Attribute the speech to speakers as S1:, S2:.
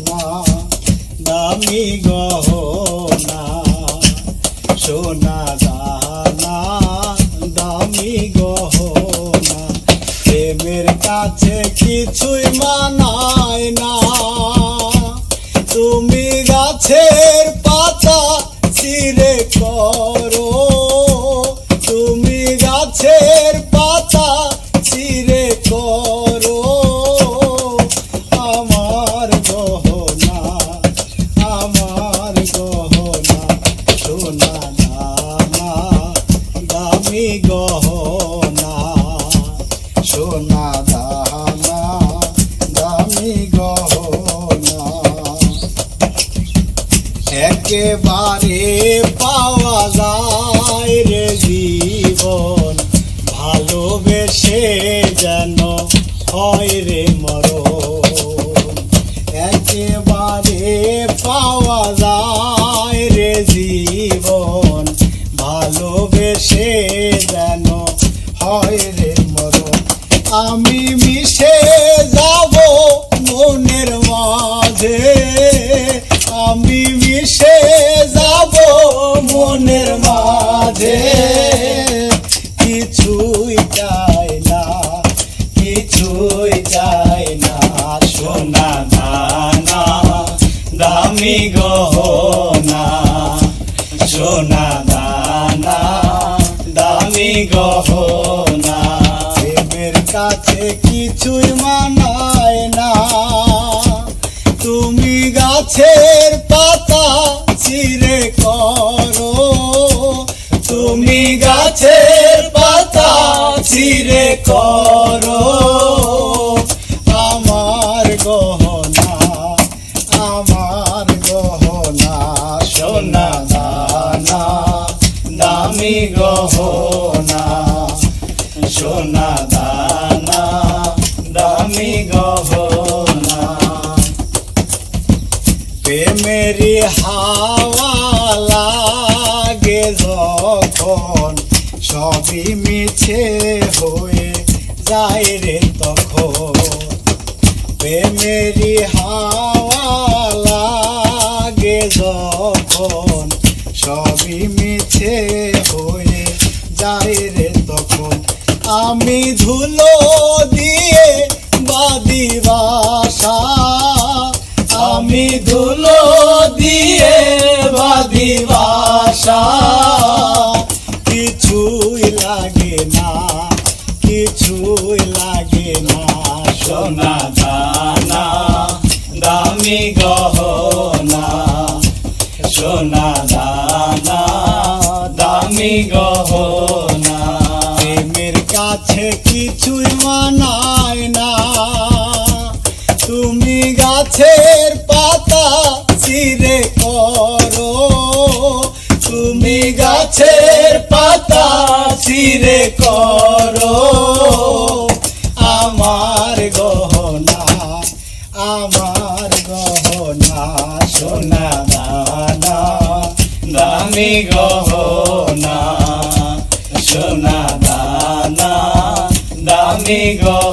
S1: গহনা দামি গহনা সোনা দানা দামি গহনা প্রেমের কাছে কিছুই মানায় না তুমি গাছের পাতা ছিঁড়ে করো তুমি গাছের পাতা ছিঁড়ে করো আমার গহনা সোনা দানা দামি গহনা সোনা দানা দামি গহনা একেবারে পাওয়া যায় রে জীবন ভালোবেসে যেন হয় রে মরণ একেবারে পাওয়া যায় রে জীবন ভালোবেসে যেন হয় রে মরণ আমি মিশে যাব মনের মাঝে আমি মিশে যাব মনের মাঝে কিছুই চাই না সোনা দানা দামি গহনা সোনা দানা দামি গহনা প্রেমের কাছে কিছুই মানায় না তুমি গাছের পাতা ছিঁড়ে করো তুমি গাছের পাতা ছিঁড়ে করো আমার গহনা সোনা দানা দামি গহনা সোনা দানা দামি গহনা প্রেমেরি হাওয়া লাগে যখন সবই মিছে হয়ে যায় রে তখন প্রেমেরি হাওয়া লাগে যখন সবই মিছে হয়ে যায় রে তখন আমি ধুলো দিয়ে বাঁধি বাসা আমি ধুলো দিয়ে বাঁধি বাসা কিছুই লাগে না সোনা দানা দামি গহনা সোনা দানা দামি গহনা প্রেমের কাছে কিছুই মানায় না তুমি গাছের পাতা ছিঁড়ে করো তুমি গাছের পাতা ছিঁড়ে করো আমার গহনা সোনা দানা দামি গহনা সোনা দানা দামি গহনা